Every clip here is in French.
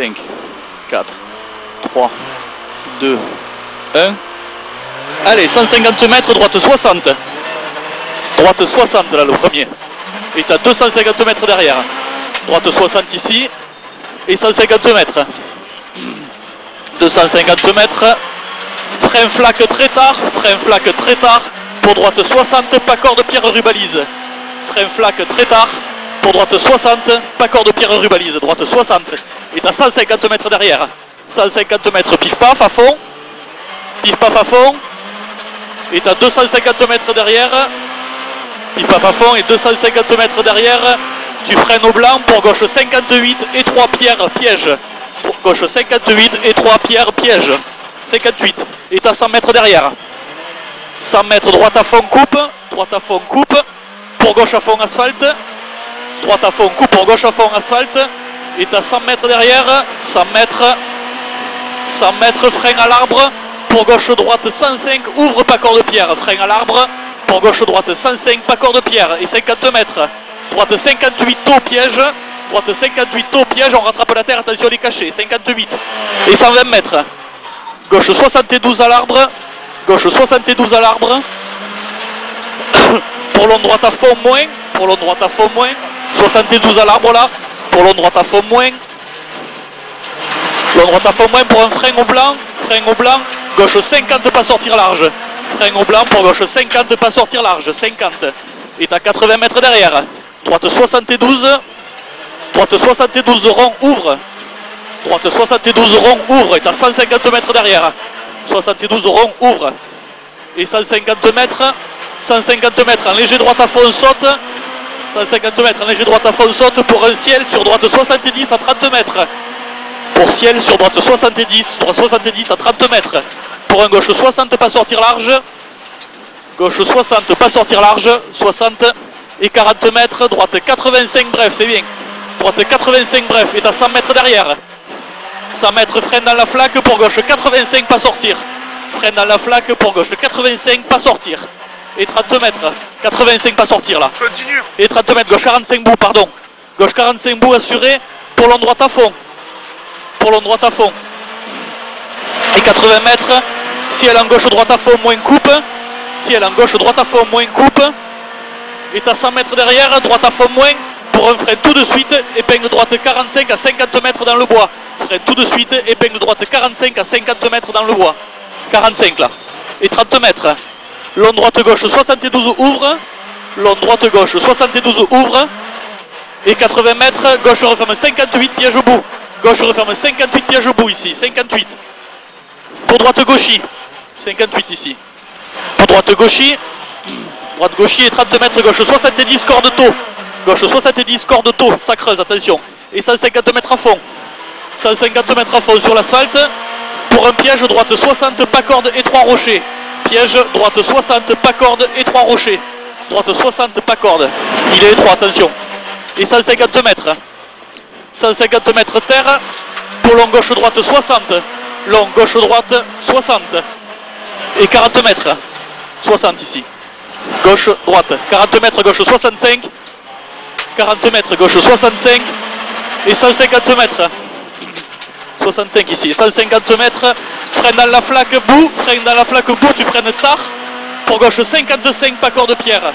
5, 4, 3, 2, 1. Allez, 150 mètres, droite 60. Droite 60 là, le premier. Et tu as 250 mètres derrière. Droite 60 ici. Et 150 mètres. 250 mètres. Frein flaque très tard. Frein flaque très tard. Pour droite 60, pas corde pierre rubalise. Frein flaque très tard. Pour droite 60, pas corde pierre rubalise. Droite 60. Et tu as 150 mètres derrière. 150 mètres, pif paf à fond. Pif paf à fond. Et tu as 250 mètres derrière. Pif paf à fond et 250 mètres derrière. Tu freines au blanc pour gauche 58 et 3 pierres piège. Pour gauche 58 et 3 pierres piège. 58. Et tu as 100 mètres derrière. 100 mètres droite à fond coupe. Droite à fond coupe. Pour gauche à fond asphalte. Droite à fond coupe pour gauche à fond asphalte. Et tu as 100 mètres derrière. 100 mètres. 100 mètres frein à l'arbre. Pour gauche-droite 105, ouvre pas corde pierre, frein à l'arbre. Pour gauche-droite 105, pas corde pierre. Et 50 mètres. Droite 58, taux piège. Droite 58, taux piège, on rattrape la terre, attention les cachets. 58. Et 120 mètres. Gauche 72 à l'arbre. Gauche 72 à l'arbre. Pour long droite à fond moins. Pour long droite à fond moins. 72 à l'arbre là. Pour long droite à fond moins. Long droite à fond moins pour un frein au blanc. Frein au blanc. Gauche 50, pas sortir large. Frein au blanc pour gauche 50, pas sortir large. 50. Et t'as 80 mètres derrière. Droite 72. Droite 72 rond, ouvre. Droite 72 rond, ouvre. Et t'as 150 mètres derrière. 72 rond, ouvre. Et 150 mètres. 150 mètres en léger droite à fond, saute. 150 mètres en léger droite à fond, saute pour un ciel sur droite 70 à 30 mètres. Pour ciel sur droite 70, droite 70 à 30 mètres. Pour un gauche 60, pas sortir large. Gauche 60, pas sortir large. 60 et 40 mètres. Droite 85, bref, c'est bien. Droite 85, bref, et à 100 mètres derrière. 100 mètres, frein dans la flaque. Pour gauche 85, pas sortir. Frein dans la flaque. Pour gauche 85, pas sortir. Et 30 mètres. 85, pas sortir là. Continue. Et 30 mètres, gauche 45 bouts, pardon. Gauche 45 bouts assuré. Pour long droite à fond. Pour long droite à fond. Et 80 mètres. Si elle en gauche droite à fond moins coupe. Si elle en gauche droite à fond moins coupe. Et à 100 mètres derrière, droite à fond moins. Pour un frein tout de suite, épingle droite 45 à 50 mètres dans le bois. Frein tout de suite, épingle droite 45 à 50 mètres dans le bois. 45 là. Et 30 mètres. Long droite gauche 72 ouvre. Long droite gauche 72 ouvre. Et 80 mètres, gauche referme 58 piège au bout. Gauche referme 58 pièges au bout ici, 58. Pour droite gauchis, 58 ici. Pour droite gauchis, droite gauchis et 30 mètres, gauche 70, corde taux. Gauche 70, corde taux, ça creuse, attention. Et 150 mètres à fond. 150 mètres à fond sur l'asphalte. Pour un piège, droite 60, pas corde et 3 rochers. Piège, droite 60, pas corde et 3 rochers. Droite 60, pas corde. Il est étroit, attention. Et 150 mètres. 150 mètres terre, pour long gauche droite 60, long gauche droite 60, et 40 mètres, 60 ici, gauche droite, 40 mètres gauche 65, 40 mètres gauche 65, et 150 mètres, 65 ici, 150 mètres, freine dans la flaque bout, freine dans la flaque bout, tu freines tard, pour gauche 55 pas corde pierre,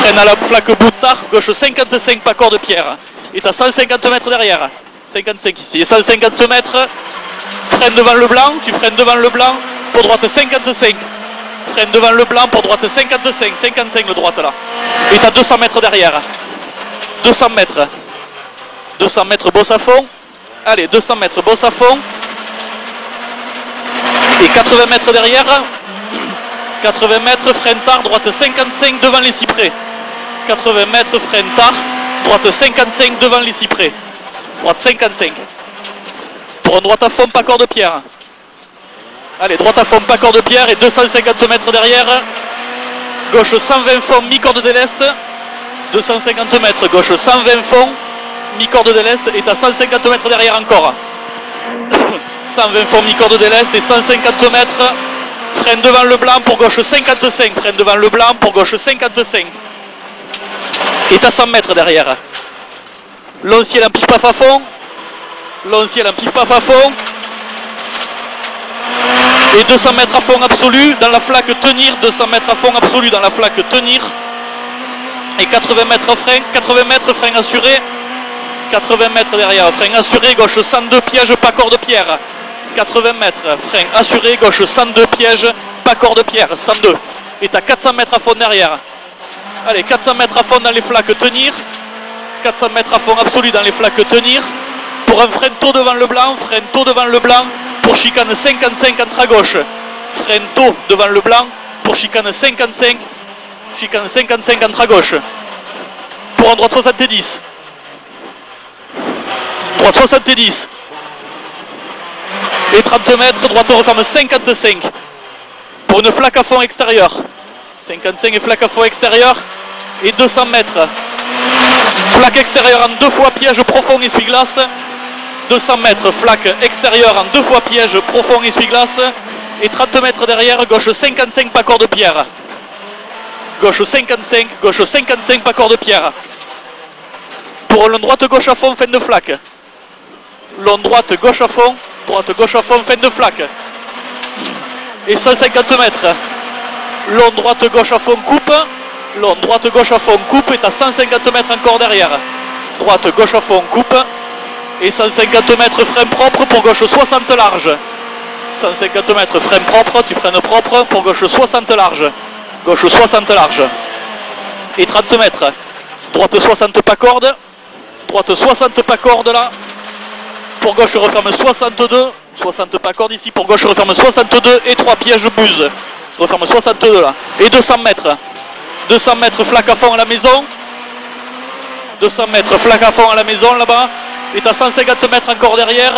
freine dans la flaque bout tard, gauche 55 pas corde pierre. Et t'as 150 mètres derrière. 55 ici. Et 150 mètres. Freine devant le blanc. Tu freines devant le blanc. Pour droite 55. Freine devant le blanc. Pour droite 55. 55 le droite là. Et t'as 200 mètres derrière. 200 mètres. 200 mètres bosse à fond. Allez, 200 mètres bosse à fond. Et 80 mètres derrière. 80 mètres. Freine tard. Droite 55 devant les cyprès. 80 mètres. Freine tard. Droite 55 devant les cyprès. Droite 55. Pour un droite à fond, pas corde pierre. Allez, droite à fond, pas corde pierre et 250 mètres derrière. Gauche 120 fonds, mi-corde de l'Est. 250 mètres, gauche 120 fonds, mi-corde de l'Est et à 150 mètres derrière encore. 120 fonds, mi-corde de l'Est et 150 mètres. Freine devant le blanc pour gauche 55. Freine devant le blanc pour gauche 55. Et à 100 mètres derrière. Long ciel en pif paf à fond. long ciel en pif paf à fond. Et 200 mètres à fond absolu dans la flaque tenir, 200 mètres à fond absolu dans la flaque tenir. Et 80 mètres frein, 80 mètres frein assuré. 80 mètres derrière, frein assuré, gauche 102, piège, pas corde pierre. 80 mètres, frein assuré, gauche 102, piège, pas corde pierre, 102. Et t'as 400 mètres à fond derrière. Allez, 400 mètres à fond dans les flaques tenir. 400 mètres à fond absolu dans les flaques tenir. Pour un frein tôt devant le blanc, frein tôt devant le blanc. Pour chicane 55 entre à gauche. Frein tôt devant le blanc. Pour chicane 55. Chicane 55 entre à gauche. Pour un droite 70. Droite 70. Et 30 mètres, droite referme 55. Pour une flaque à fond extérieure. 55 et flaque à fond extérieure. Et 200 mètres. Flaque extérieure en 2 fois piège profond essuie-glace. 200 mètres, flaque extérieure en 2 fois piège profond essuie-glace. Et 30 mètres derrière, gauche 55 pas corde pierre. Gauche 55 pas corde pierre. Pour long droite gauche à fond, fin de flaque. Long droite gauche à fond, droite gauche à fond, fin de flaque. Et 150 mètres. Long droite gauche à fond, coupe. Long droite gauche à fond, coupe. Et à 150 mètres encore derrière. Droite gauche à fond, coupe. Et 150 mètres frein propre pour gauche 60 large. 150 mètres frein propre, tu freines propre pour gauche 60 large. Gauche 60 large. Et 30 mètres. Droite 60 pas corde. Droite 60 pas corde là. Pour gauche referme 62. 60 pas corde ici. Pour gauche referme 62 et 3 pièges buse. Referme 62 là. Et 200 mètres. 200 mètres flaque à fond à la maison. 200 mètres flaque à fond à la maison là-bas. Et à 150 mètres encore derrière.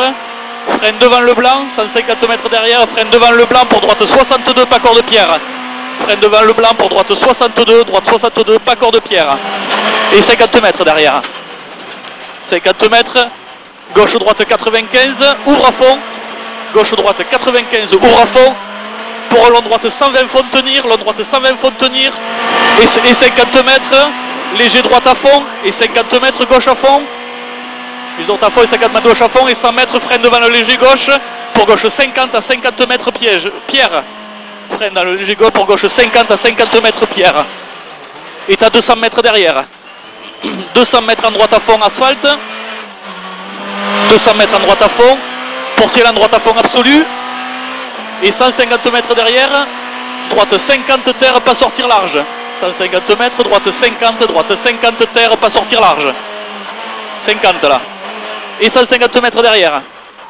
Frein devant le blanc. 150 mètres derrière. Frein devant le blanc pour droite 62 pas corde pierre. Frein devant le blanc pour droite 62. Droite 62 pas corde pierre. Et 50 mètres derrière. 50 mètres. Gauche-droite 95. Ouvre à fond. Gauche-droite 95. Ouvre à fond. Pour long droite 120 fond tenir. Long droite 120 fond tenir. Et 50 mètres. Léger droite à fond. Et 50 mètres gauche à fond. Plus droite à fond et 50 mètres gauche à fond. Et 100 mètres frein devant le léger gauche. Pour gauche 50 à 50 mètres piège. Pierre. Frein dans le léger gauche pour gauche 50 à 50 mètres pierre. Et t'as 200 mètres derrière. 200 mètres en droite à fond asphalte. 200 mètres en droite à fond. Pour ciel en droite à fond absolu. Et 150 mètres derrière. Droite 50 terre, pas sortir large. 150 mètres, droite 50 terre, pas sortir large. 50 là. Et 150 mètres derrière.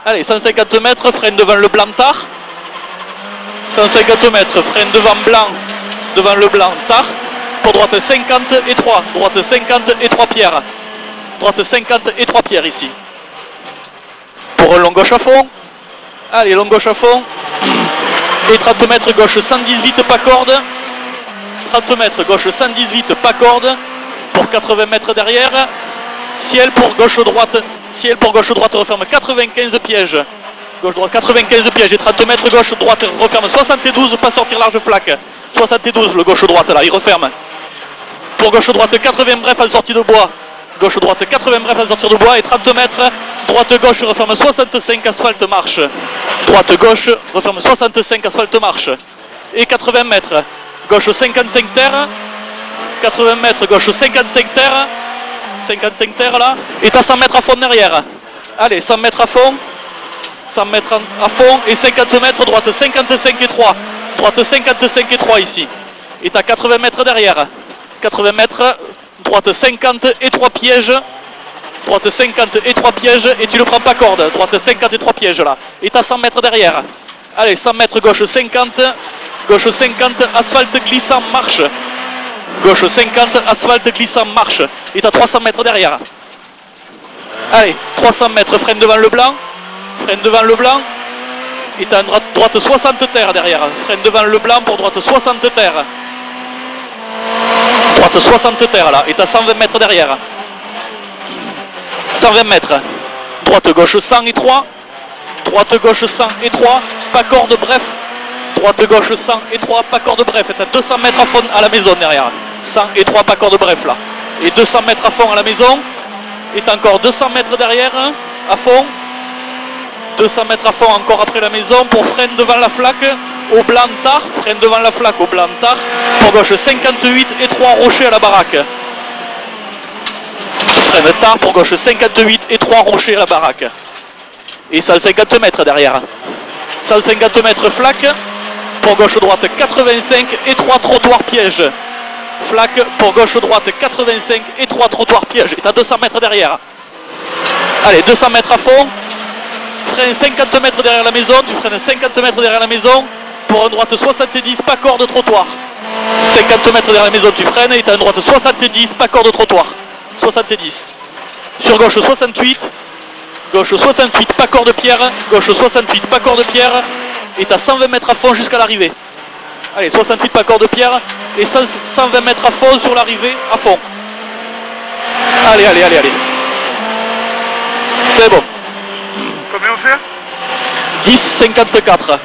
Allez, 150 mètres, frein devant le blanc tard. 150 mètres, frein devant le blanc tard. Pour droite 50 et 3. Droite 50 et 3 pierres. Droite 50 et 3 pierres ici. Pour un long gauche à fond. Allez, long gauche à fond. Et 30 mètres gauche 118 pas corde. 30 mètres gauche 118 pas corde. Pour 80 mètres derrière. Ciel pour gauche droite. Ciel pour gauche droite referme 95 pièges. Gauche droite 95 pièges. Et 30 mètres gauche droite referme 72 pas sortir large flaque. 72 le gauche droite là, il referme. Pour gauche droite 80 bref à la sortie de bois. Gauche droite 80 bref à la sortie de bois. Et 30 mètres. Droite gauche referme 65 asphalte marche. Droite gauche referme 65 asphalte marche. Et 80 mètres. Gauche 55 terre. 80 mètres gauche 55 terre. 55 terre là. Et t'as 100 mètres à fond derrière. Allez, 100 mètres à fond. 100 mètres à fond. Et 50 mètres droite 55 et 3. Droite 55 et 3 ici. Et t'as 80 mètres derrière. 80 mètres. Droite 50 et 3 pièges. Droite 50 et 3 pièges. Et tu ne prends pas corde. Droite 50 et 3 pièges là. Et t'as 100 mètres derrière. Allez, 100 mètres gauche 50. Gauche 50 asphalte glissant marche. Gauche 50 asphalte glissant marche. Et t'as 300 mètres derrière. Allez, 300 mètres frein devant le blanc. Frein devant le blanc. Et t'as une droite 60 terre derrière. Frein devant le blanc pour droite 60 terre. Droite 60 terre là. Et t'as 120 mètres derrière. 120 mètres. Droite gauche 100 et 3. Droite gauche 100 et 3. Pas corde bref. Droite gauche 100 et 3. Pas corde bref. Et t'as 200 mètres à fond à la maison derrière. 100 et 3 pas corde bref là. Et 200 mètres à fond à la maison. Et t'as encore 200 mètres derrière. À fond. 200 mètres à fond encore après la maison pour frein devant la flaque au blanc tard, frein devant la flaque au blanc tard, pour gauche 58 et 3 rochers à la baraque. Freine tard pour gauche 58 et 3 rochers à la baraque. Et 150 mètres derrière. 150 mètres flaque, pour gauche-droite 85 et 3 trottoirs pièges. Flaque pour gauche-droite 85 et 3 trottoirs pièges. Et à 200 mètres derrière. Allez, 200 mètres à fond. Freine 50 mètres derrière la maison. Tu freines 50 mètres derrière la maison. Pour un droite 70, pas corps de trottoir. 50 mètres derrière la maison, tu freines. Et tu as une droite 70, pas corps de trottoir. 70. Sur gauche 68. Gauche 68, pas corps de pierre. Gauche 68, pas corps de pierre. Et tu as 120 mètres à fond jusqu'à l'arrivée. Allez, 68 pas corps de pierre. Et 120 mètres à fond sur l'arrivée, à fond. Allez, allez, allez, allez. C'est bon. Combien on fait? 10,54.